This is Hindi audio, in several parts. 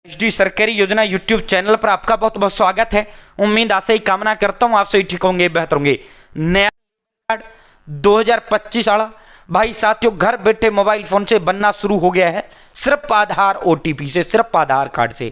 एचडी सरकारी योजना यूट्यूब चैनल पर आपका बहुत बहुत स्वागत है। उम्मीद आशा ही कामना करता हूं आप सही ठीक होंगे, बेहतर होंगे। नया कार्ड 2025 वाला भाई साथियों घर बैठे मोबाइल फोन से बनना शुरू हो गया है, सिर्फ आधार ओटीपी से, सिर्फ आधार कार्ड से।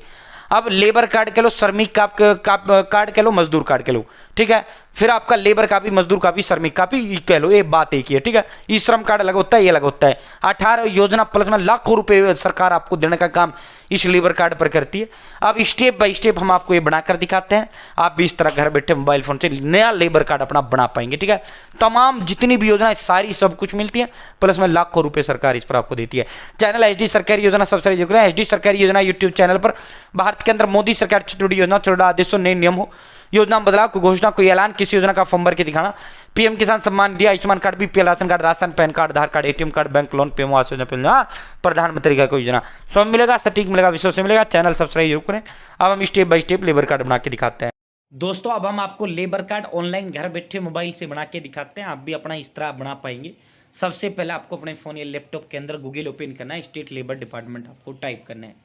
अब लेबर कार्ड कह लो, श्रमिक कार्ड कह लो, मजदूर कार्ड कह लो, ठीक है। फिर आपका लेबर का भी, मजदूर का भी, श्रमिक का भी कह लो, ये बात एक ही है, ठीक है। ई श्रम कार्ड अलग होता है, ये अलग होता है। 18 योजना प्लस में लाखों रुपए सरकार आपको देने का काम इस लेबर कार्ड पर करती है। अब स्टेप बाय स्टेप हम आपको ये बनाकर दिखाते हैं, आप भी इस तरह घर बैठे मोबाइल फोन से नया लेबर कार्ड अपना बना पाएंगे, ठीक है। तमाम जितनी भी योजनाएं सारी सब कुछ मिलती है, प्लस में लाखों रुपए सरकार इस पर आपको देती है। चैनल एचडी सरकारी योजना सबसे योजना एचडी सरकारी योजना यूट्यूब चैनल पर भारत के अंदर मोदी सरकार छोटी छोटी योजना, छोटा आदेशों, नए नियम हो, योजना बदलाव, कोई घोषणा, कोई ऐलान, किसी योजना का फॉर्म भर के दिखाना, PM Kisan Samman Nidhi, Ayushman card, BPL ration card, ration, PAN card, Aadhaar card, ATM card, bank loan, PM Awas Yojana, प्रधानमंत्री का कोई योजना, सब मिलेगा, सटीक मिलेगा, विश्व से मिलेगा। चैनल सब्सक्राइब जरूर करें। अब हम step by step labour card बना के दिखाते हैं। दोस्तों अब हम आपको लेबर कार्ड ऑनलाइन घर बैठे मोबाइल से बना के दिखाते हैं, आप भी अपना इस तरह बना पाएंगे। सबसे पहले आपको अपने फ़ोन या लैपटॉप के अंदर गूगल ओपन करना है, स्टेट लेबर डिपार्टमेंट आपको टाइप करना है,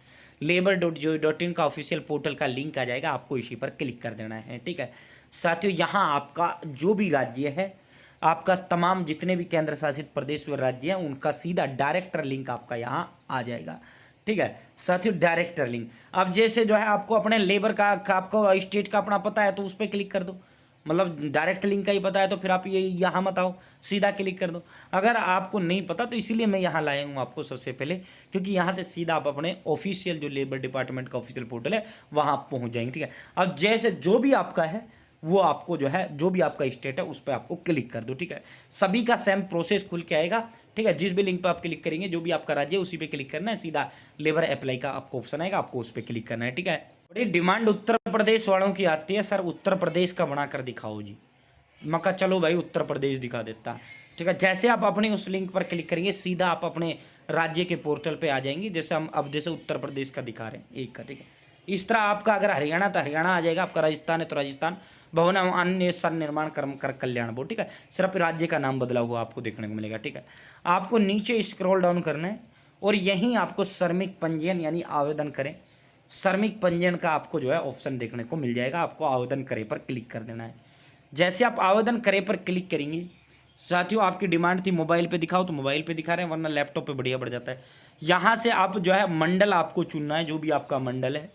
labor.gov.in का ऑफिशियल पोर्टल का लिंक आ जाएगा, आपको इसी पर क्लिक कर देना है, ठीक है। साथियों यहाँ आपका जो भी राज्य है, आपका तमाम जितने भी केंद्र शासित प्रदेश व राज्य हैं, उनका सीधा डायरेक्टर लिंक आपका यहाँ आ जाएगा, ठीक है। साथियों डायरेक्टर लिंक, अब जैसे जो है आपको अपने लेबर का आपको स्टेट का अपना पता है तो उस पर क्लिक कर दो, मतलब डायरेक्ट लिंक का ही पता है तो फिर आप ये यहाँ मत आओ, सीधा क्लिक कर दो। अगर आपको नहीं पता तो इसीलिए मैं यहाँ लाया हूँ आपको सबसे पहले, क्योंकि यहाँ से सीधा आप अपने ऑफिशियल जो लेबर डिपार्टमेंट का ऑफिशियल पोर्टल है वहाँ आप पहुँच जाएंगे, ठीक है। अब जैसे जो भी आपका है वो आपको जो है, जो भी आपका स्टेट है उस पर आपको क्लिक कर दो, ठीक है। सभी का सेम प्रोसेस खुल के आएगा, ठीक है। जिस भी लिंक पर आप क्लिक करेंगे, जो भी आपका राज्य है उसी पे क्लिक करना है, सीधा लेबर अप्लाई का आपको ऑप्शन आएगा, आपको उस पर क्लिक करना है, ठीक है। बड़ी डिमांड उत्तर प्रदेश वालों की आती है, सर उत्तर प्रदेश का बना कर दिखाओ जी। मैं कहा चलो भाई उत्तर प्रदेश दिखा देता, ठीक है। जैसे आप अपने उस लिंक पर क्लिक करेंगे, सीधा आप अपने राज्य के पोर्टल पे आ जाएंगे, जैसे हम अब जैसे उत्तर प्रदेश का दिखा रहे हैं एक का, ठीक है। इस तरह आपका अगर हरियाणा तो हरियाणा आ जाएगा, आपका राजस्थान है तो राजस्थान, भवन अन्य सन निर्माण कर्म कर कल्याण बोर्ड, ठीक है। सिर्फ राज्य का नाम बदला हुआ आपको देखने को मिलेगा, ठीक है। आपको नीचे स्क्रॉल डाउन करना है और यहीं आपको श्रमिक पंजीयन यानी आवेदन करें, श्रमिक पंजीयन का आपको जो है ऑप्शन देखने को मिल जाएगा, आपको आवेदन करें पर क्लिक कर देना है। जैसे आप आवेदन करें पर क्लिक करेंगे, साथियों आपकी डिमांड थी मोबाइल पे दिखाओ तो मोबाइल पे दिखा रहे हैं, वरना लैपटॉप पे बढ़िया बढ़ जाता है। यहाँ से आप जो है मंडल आपको चुनना है, जो भी आपका मंडल है,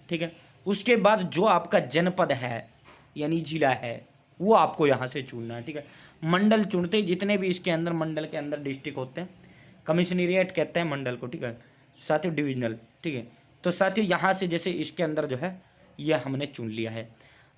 ठीक है। उसके बाद जो आपका जनपद है यानी जिला है वो आपको यहाँ से चुनना है, ठीक है। मंडल चुनते ही जितने भी इसके अंदर मंडल के अंदर डिस्ट्रिक्ट होते हैं, कमिश्नरिएट कहते हैं मंडल को, ठीक है। साथियों डिविजनल, ठीक है। तो साथियों यहाँ से जैसे इसके अंदर जो है ये हमने चुन लिया है।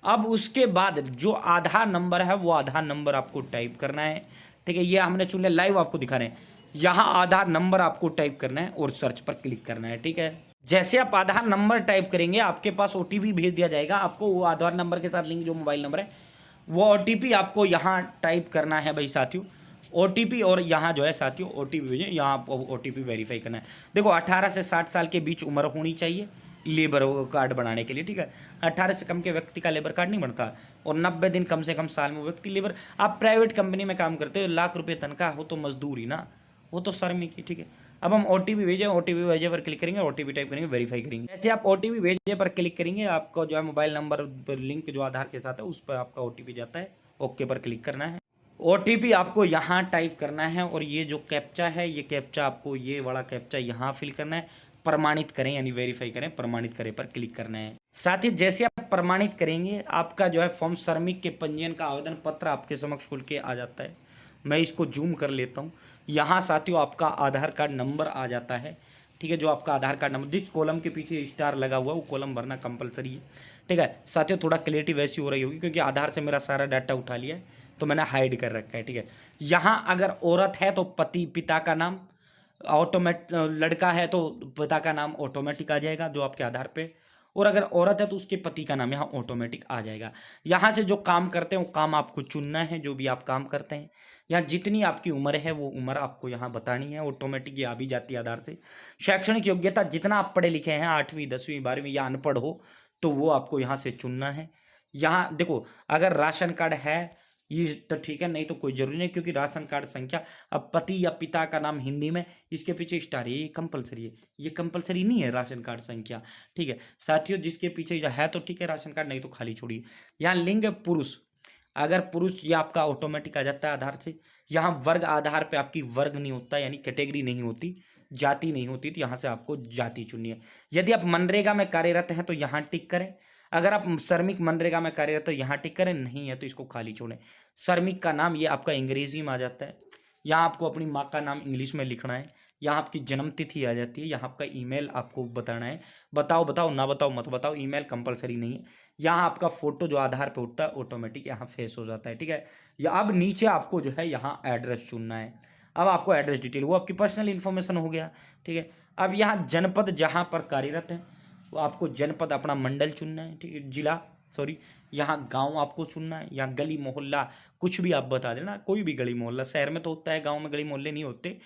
अब उसके बाद जो आधार नंबर है वो आधार नंबर आपको टाइप करना है, ठीक है। ये हमने चुन लिया, लाइव आपको दिखा रहे हैं। यहाँ आधार नंबर आपको टाइप करना है और सर्च पर क्लिक करना है, ठीक है। जैसे आप आधार नंबर टाइप करेंगे आपके पास ओटीपी भेज दिया जाएगा, आपको वो आधार नंबर के साथ लिंक जो मोबाइल नंबर है वो ओटीपी आपको यहाँ टाइप करना है भाई साथियों, ओटीपी। और यहाँ जो है साथियों ओटीपी भेजें, यहाँ आपको ओटीपी वेरीफाई करना है। देखो 18 से 60 साल के बीच उम्र होनी चाहिए लेबर कार्ड बनाने के लिए, ठीक है। 18 से कम के व्यक्ति का लेबर कार्ड नहीं बनता, और 90 दिन कम से कम साल में व्यक्ति लेबर। आप प्राइवेट कंपनी में काम करते हो, लाख रुपये तनख्वाह हो तो मजदूरी ना, वो तो शर्म की, ठीक है। अब हम ओटीपी भेजें, ओटीपी भेजे पर क्लिक करेंगे, ओटीपी टाइप करेंगे, वेरीफाई करेंगे। जैसे आप ओटीपी भेजे पर क्लिक करेंगे, आपको जो है मोबाइल नंबर पर लिंक जो आधार के साथ है उस पर आपका ओटीपी जाता है, ओके पर क्लिक करना है। ओटीपी आपको यहाँ टाइप करना है और ये जो कैप्चा है, ये कैप्चा आपको, ये वाला कैप्चा यहाँ फिल करना है, प्रमाणित करें यानी वेरीफाई करें, प्रमाणित करें पर क्लिक करना है। साथ ही जैसे आप प्रमाणित करेंगे आपका जो है फॉर्म श्रमिक के पंजीयन का आवेदन पत्र आपके समक्ष खुल के आ जाता है। मैं इसको जूम कर लेता हूँ। यहाँ साथियों आपका आधार कार्ड नंबर आ जाता है, ठीक है। जो आपका आधार कार्ड नंबर, जिस कॉलम के पीछे स्टार लगा हुआ है वो कॉलम भरना कंपलसरी है, ठीक है। साथियों थोड़ा क्लियरिटी वैसी हो रही होगी क्योंकि आधार से मेरा सारा डाटा उठा लिया है तो मैंने हाइड कर रखा है, ठीक है। यहाँ अगर औरत है तो पति पिता का नाम लड़का है तो पिता का नाम ऑटोमेटिक आ जाएगा जो आपके आधार पे, और अगर औरत है तो उसके पति का नाम यहाँ ऑटोमेटिक आ जाएगा। यहाँ से जो काम करते हैं वो काम आपको चुनना है, जो भी आप काम करते हैं। यहाँ जितनी आपकी उम्र है वो उम्र आपको यहाँ बतानी है, ऑटोमेटिक ये आ भी जाती है आधार से। शैक्षणिक योग्यता जितना आप पढ़े लिखे हैं, 8वीं 10वीं 12वीं या अनपढ़ हो तो वो आपको यहाँ से चुनना है। यहाँ देखो अगर राशन कार्ड है ये तो ठीक है, नहीं तो कोई जरूरी नहीं, क्योंकि राशन कार्ड संख्या, अब पति या पिता का नाम हिंदी में, इसके पीछे स्टार है, ये कंपलसरी है, ये कंपलसरी नहीं है राशन कार्ड संख्या। ठीक है साथियों, जिसके पीछे जो है तो ठीक है राशन कार्ड, नहीं तो खाली छोड़िए। यहाँ लिंग पुरुष, अगर पुरुष, ये आपका ऑटोमेटिक आ जाता है आधार से। यहाँ वर्ग, आधार पे आपकी वर्ग नहीं होता, यानी कैटेगरी नहीं होती, जाति नहीं होती, तो यहाँ से आपको जाति चुननी है। यदि आप मनरेगा में कार्यरत हैं तो यहाँ टिक करें। अगर आप श्रमिक मनरेगा में कार्यरत, तो यहाँ टिक करें, नहीं है तो इसको खाली छोड़ें। श्रमिक का नाम ये आपका अंग्रेजी में आ जाता है, यहाँ आपको अपनी माँ का नाम इंग्लिश में लिखना है, यहाँ आपकी जन्म तिथि आ जाती है, यहाँ आपका ईमेल आपको बताना है, बताओ बताओ ना बताओ मत बताओ, ईमेल कंपलसरी नहीं है। यहाँ आपका फोटो जो आधार पे उठता है ऑटोमेटिक यहाँ फेस हो जाता है। ठीक है, या अब नीचे आपको जो है यहाँ एड्रेस चुनना है। अब आपको एड्रेस डिटेल, वो आपकी पर्सनल इन्फॉर्मेशन हो गया। ठीक है, अब यहाँ जनपद जहाँ पर कार्यरत है, वो आपको जनपद अपना मंडल चुनना है। ठीक है, जिला सॉरी, यहाँ गांव आपको चुनना है, यहाँ गली मोहल्ला कुछ भी आप बता देना, कोई भी गली मोहल्ला, शहर में तो होता है, गांव में गली मोहल्ले नहीं होते,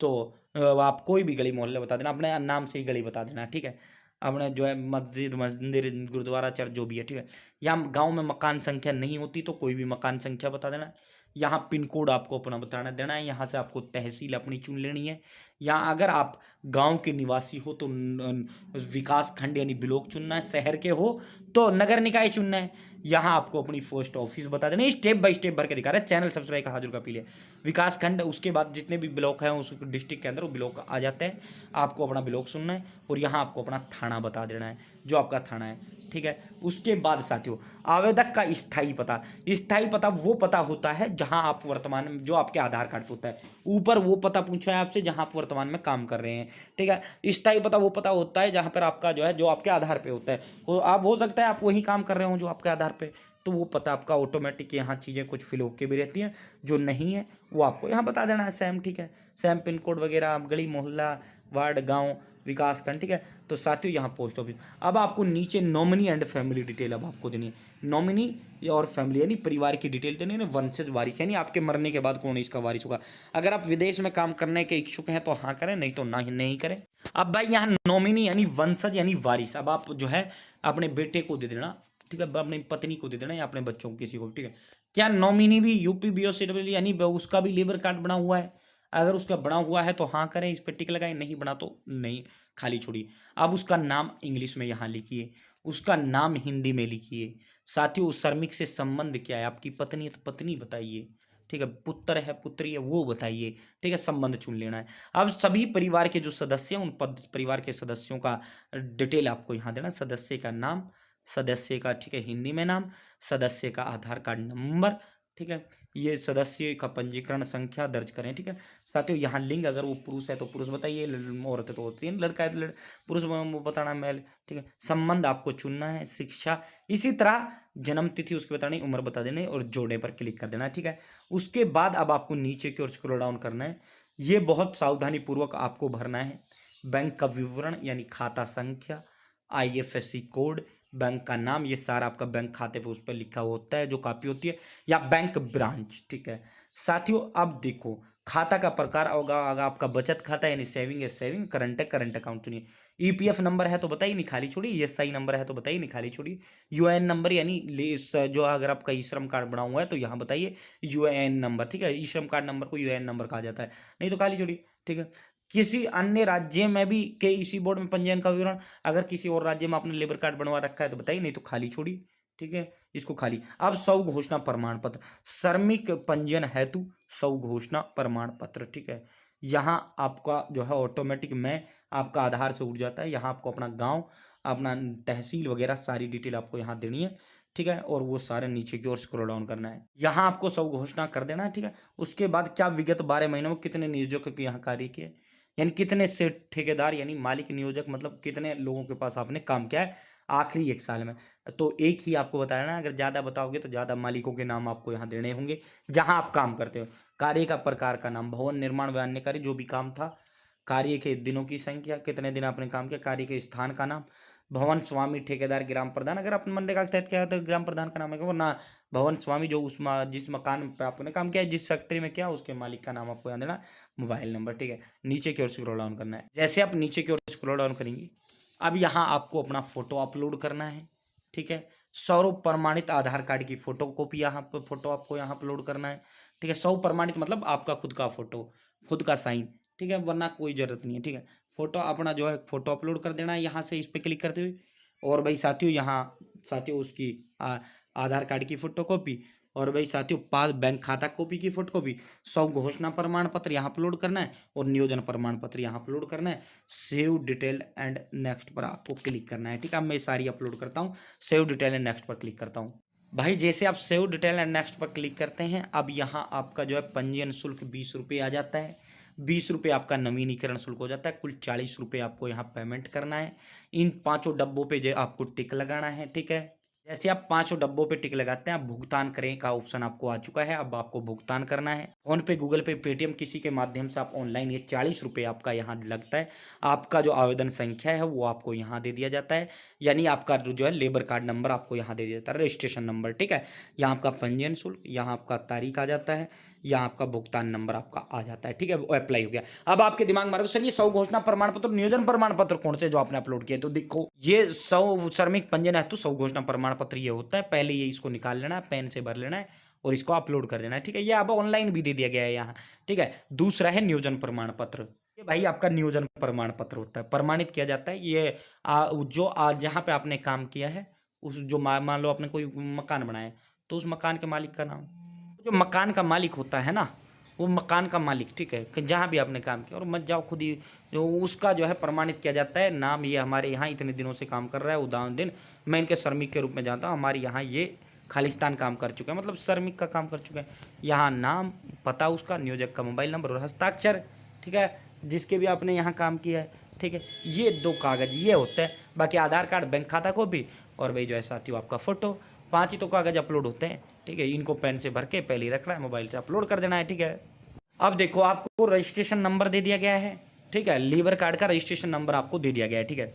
तो आप कोई भी गली मोहल्ले बता देना, अपने नाम से ही गली बता देना। ठीक है, अपने जो है मस्जिद मंदिर गुरुद्वारा चर्च जो भी है। ठीक है, यहाँ गांव में मकान संख्या नहीं होती तो कोई भी मकान संख्या बता देना। यहाँ पिन कोड आपको अपना बताना देना है, यहाँ से आपको तहसील अपनी चुन लेनी है। यहाँ अगर आप गांव के निवासी हो तो विकास खंड यानी ब्लॉक चुनना है, शहर के हो तो नगर निकाय चुनना है। यहाँ आपको अपनी पोस्ट ऑफिस बता देना, स्टेप बाय स्टेप भर के दिखा रहे हैं। चैनल सब्सक्राइब का हाजिर का पीले विकास खंड, उसके बाद जितने भी ब्लॉक हैं उस डिस्ट्रिक्ट के अंदर वो ब्लॉक आ जाते हैं, आपको अपना ब्लॉक सुनना है और यहाँ आपको अपना थाना बता देना है, जो आपका थाना है। ठीक है, उसके बाद साथियों आवेदक का स्थायी पता, स्थायी पता वो पता होता है जहां आप वर्तमान में, जो आपके आधार कार्ड पे होता है, ऊपर वो पता पूछा है आपसे जहां आप वर्तमान में काम कर रहे हैं। ठीक है, स्थायी पता वो पता होता है जहां पर आपका जो है, जो आपके आधार पे होता है, वो आप हो सकता है आप वही काम कर रहे हो जो आपके आधार पे, तो वो पता आपका ऑटोमेटिक, यहाँ चीज़ें कुछ फिल होके भी रहती हैं, जो नहीं है वो आपको यहाँ बता देना है सेम। ठीक है, सेम पिन कोड वगैरह, गली मोहल्ला वार्ड गांव विकास खंड। ठीक है, तो साथियों यहाँ पोस्ट ऑफिस। अब आपको नीचे नॉमिनी एंड फैमिली डिटेल अब आपको देनी है, नॉमिनी और फैमिली यानी परिवार की डिटेल देनी है, वंशज वारिस यानी आपके मरने के बाद कौन इसका वारिस होगा। अगर आप विदेश में काम करने के इच्छुक हैं तो हाँ करें, नहीं तो ना ही नहीं करें। अब भाई यहाँ नॉमिनी यानी वंशज यानी वारिस, अब आप जो है अपने बेटे को दे देना। ठीक है, अपनी पत्नी को दे देना या अपने बच्चों को, किसी को। ठीक है, क्या नॉमिनी भी यूपी BOCW यानी उसका भी लेबर कार्ड बना हुआ है? अगर उसका बना हुआ है तो हाँ करें, इस पर टिक लगाएं, नहीं बना तो नहीं, खाली छोड़िए। अब उसका नाम इंग्लिश में यहाँ लिखिए, उसका नाम हिंदी में लिखिए। साथियों उस श्रमिक से संबंध क्या है, आपकी पत्नी है तो पत्नी बताइए। ठीक है, पुत्र है पुत्री है वो बताइए। ठीक है, संबंध चुन लेना है। अब सभी परिवार के जो सदस्य हैं उन परिवार के सदस्यों का डिटेल आपको यहाँ देना, सदस्य का नाम, सदस्य का, ठीक है, हिंदी में नाम, सदस्य का आधार कार्ड नंबर। ठीक है, ये सदस्य का पंजीकरण संख्या दर्ज करें। ठीक है साथियों, यहाँ लिंग, अगर वो पुरुष है तो पुरुष बताइए, औरत है तो औरत, लड़का है तो पुरुष बताना मेल। ठीक है, संबंध आपको चुनना है, शिक्षा, इसी तरह जन्म तिथि उसकी बतानी, उम्र बता देनी और जोड़ने पर क्लिक कर देना। ठीक है, उसके बाद अब आपको नीचे की ओर स्क्रॉल डाउन करना है, ये बहुत सावधानी पूर्वक आपको भरना है। बैंक का विवरण यानी खाता संख्या, IFSC कोड, बैंक का नाम, ये सारा आपका बैंक खाते पे उस पर लिखा होता है जो कॉपी होती है, या बैंक ब्रांच। ठीक है साथियों, अब देखो खाता का प्रकार होगा, अगर आपका बचत खाता है यानी सेविंग है सेविंग, करंट है करंट अकाउंट चुनिए। EPF नंबर है तो बताइए, नहीं खाली छोड़िए। ESI नंबर है तो बताइए, नहीं खाली छोड़िए। UAN नंबर यानी जो अगर आपका ई श्रम कार्ड बना हुआ है तो यहाँ बताइए UAN नंबर। ठीक है, ई श्रम कार्ड नंबर को UAN नंबर कहा जाता है, नहीं तो खाली छोड़िए। ठीक है, किसी अन्य राज्य में भी के इसी बोर्ड में पंजीयन का विवरण, अगर किसी और राज्य में आपने लेबर कार्ड बनवा रखा है तो बताइए, नहीं तो खाली छोड़िए। ठीक है, इसको खाली। अब स्व घोषणा प्रमाण पत्र, श्रमिक पंजीयन हेतु स्व घोषणा प्रमाण पत्र। ठीक है, यहाँ आपका जो है ऑटोमेटिक में आपका आधार से उठ जाता है, यहाँ आपको अपना गांव, अपना तहसील वगैरह सारी डिटेल आपको यहाँ देनी है। ठीक है, और वो सारे नीचे की ओर स्क्रॉल डाउन करना है, यहाँ आपको स्व घोषणा कर देना है। ठीक है, उसके बाद क्या विगत 12 महीनों में कितने नियोजक यहाँ कार्य किए, यानी कितने से ठेकेदार यानी मालिक नियोजक, मतलब कितने लोगों के पास आपने काम किया है आखिरी 1 साल में, तो एक ही आपको बताना है। अगर ज़्यादा बताओगे तो ज़्यादा मालिकों के नाम आपको यहाँ देने होंगे जहाँ आप काम करते हो। कार्य का प्रकार का नाम, भवन निर्माण व अन्य कार्य जो भी काम था, कार्य के दिनों की संख्या, कितने दिन आपने काम किया, कार्य के स्थान का नाम, भवन स्वामी ठेकेदार ग्राम प्रधान, अगर आपने मनरेगा के तहत किया है तो ग्राम प्रधान का नाम है, वो ना भवन स्वामी जो उस जिस मकान पे आपने काम किया है, जिस फैक्ट्री में किया उसके मालिक का नाम आपको याद देना, मोबाइल नंबर। ठीक है, नीचे की ओर स्क्रॉल डाउन करना है। जैसे आप नीचे की ओर स्क्रॉल डाउन करेंगे, अब यहाँ आपको अपना फोटो अपलोड करना है। ठीक है, स्वरूप प्रमाणित आधार कार्ड की फोटो कॉपी, यहाँ पर फोटो आपको यहाँ अपलोड करना है। ठीक है, स्वरूप प्रमाणित मतलब आपका खुद का फोटो, खुद का साइन। ठीक है, वरना कोई जरूरत नहीं है। ठीक है, फोटो अपना जो है फोटो अपलोड कर देना है यहाँ से इस पर क्लिक करते हुए। और भाई साथियों यहाँ साथियों उसकी आधार कार्ड की फोटो कॉपी, और भाई साथियों पास बैंक खाता कॉपी की फोटो कॉपी, स्व घोषणा प्रमाण पत्र यहाँ अपलोड करना है, और नियोजन प्रमाण पत्र यहाँ अपलोड करना है। सेव डिटेल एंड नेक्स्ट पर आपको क्लिक करना है। ठीक है, मैं सारी अपलोड करता हूँ, सेव डिटेल एंड नेक्स्ट पर क्लिक करता हूँ। भाई जैसे आप सेव डिटेल एंड नेक्स्ट पर क्लिक करते हैं, अब यहाँ आपका जो है पंजीयन शुल्क 20 रुपये आ जाता है। 20 रुपये आपका नवीनीकरण शुल्क हो जाता है। कुल 40 रुपये आपको यहाँ पेमेंट करना है। इन 5 डब्बों पे जो आपको टिक लगाना है। ठीक है, जैसे आप 5 डब्बों पे टिक लगाते हैं, आप भुगतान करें का ऑप्शन आपको आ चुका है। अब आपको भुगतान करना है। फोन पे, गूगल पे, पेटीएम किसी के माध्यम से आप ऑनलाइन, ये 40 रुपये आपका यहाँ लगता है। आपका जो आवेदन संख्या है वो आपको यहाँ दे दिया जाता है, यानी आपका जो है लेबर कार्ड नंबर आपको यहाँ दे दिया जाता है, रजिस्ट्रेशन नंबर। ठीक है, यहाँ आपका पंजीयन शुल्क, यहाँ आपका तारीख आ जाता है, यहाँ आपका भुगतान नंबर आपका आ जाता है। ठीक है, वो अप्लाई हो गया। अब आपके दिमाग में सर ये स्व घोषणा प्रमाण पत्र, नियोजन प्रमाण पत्र कौन से जो आपने अपलोड किए? तो देखो, ये स्व श्रमिक पंजीयन हेतु स्व घोषणा प्रमाण पत्र ये होता है। पहले ये इसको निकाल लेना है, पेन से भर लेना है और इसको अपलोड कर देना है। ठीक है, ये अब ऑनलाइन भी दे दिया गया है यहाँ। ठीक है, दूसरा है नियोजन प्रमाण पत्र। ये भाई आपका नियोजन प्रमाण पत्र होता है, प्रमाणित किया जाता है। ये जहाँ पे आपने काम किया है, उस जो मान लो आपने कोई मकान बनाया तो उस मकान के मालिक का नाम, जो मकान का मालिक होता है ना, वो मकान का मालिक। ठीक है, कि जहाँ भी आपने काम किया, और मत जाओ खुद ही, जो उसका जो है प्रमाणित किया जाता है। नाम, ये हमारे यहाँ इतने दिनों से काम कर रहा है, उदाहरण दिन मैं इनके श्रमिक के रूप में जानता हूँ, हमारे यहाँ ये खालिस्तान काम कर चुका है, मतलब श्रमिक का काम कर चुका है। यहाँ नाम, पता उसका, नियोजक का मोबाइल नंबर और हस्ताक्षर। ठीक है, जिसके भी आपने यहाँ काम किया है। ठीक है, ये 2 कागज ये होते हैं। बाकी आधार कार्ड, बैंक खाता कॉपी, और भाई जो है साथियों आपका फोटो, 5 ही तो कागज अपलोड होते हैं। ठीक है, इनको पेन से भर के पहले ही रखना है, मोबाइल से अपलोड कर देना है। ठीक है, अब देखो आपको रजिस्ट्रेशन नंबर दे दिया गया है। ठीक है, लेबर कार्ड का रजिस्ट्रेशन नंबर आपको दे दिया गया है। ठीक है,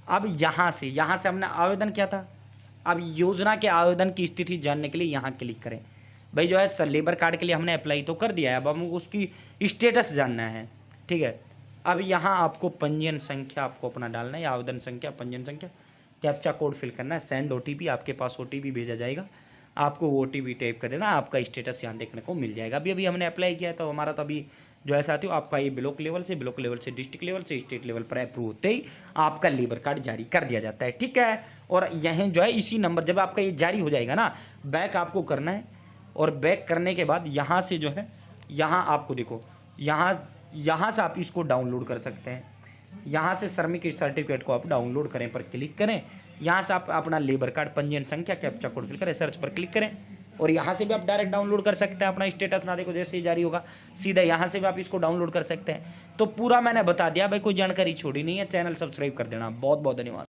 अब यहाँ से हमने आवेदन किया था। अब योजना के आवेदन की स्थिति जानने के लिए यहाँ क्लिक करें। भाई जो है सर लेबर कार्ड के लिए हमने अप्लाई तो कर दिया है, अब हमको उसकी स्टेटस जानना है। ठीक है, अब यहाँ आपको पंजीयन संख्या आपको अपना डालना है, आवेदन संख्या, पंजीयन संख्या, कैप्चा कोड फिल करना है, सेंड ओटीपी, आपके पास ओटीपी भेजा जाएगा, आपको ओटीपी टाइप कर देना, आपका स्टेटस यहाँ देखने को मिल जाएगा। अभी हमने अप्लाई किया है, तो हमारा तो अभी जो है साथियों आपका ये ब्लॉक लेवल से डिस्ट्रिक्ट लेवल से स्टेट लेवल पर अप्रूव होते ही आपका लेबर कार्ड जारी कर दिया जाता है। ठीक है, और यहीं जो है इसी नंबर, जब आपका ये जारी हो जाएगा ना, बैक आपको करना है, और बैक करने के बाद यहाँ से जो है, यहाँ आपको देखो, यहाँ से आप इसको डाउनलोड कर सकते हैं। यहाँ से श्रमिक सर्टिफिकेट को आप डाउनलोड करें पर क्लिक करें। यहाँ से आप अपना लेबर कार्ड, पंजीयन संख्या, कैप्चा कोड फिल करें, सर्च पर क्लिक करें, और यहाँ से भी आप डायरेक्ट डाउनलोड कर सकते हैं। अपना स्टेटस ना देखो, जैसे ही जारी होगा सीधा यहाँ से भी आप इसको डाउनलोड कर सकते हैं। तो पूरा मैंने बता दिया भाई, कोई जानकारी छोड़ी नहीं है। चैनल सब्सक्राइब कर देना। बहुत बहुत धन्यवाद।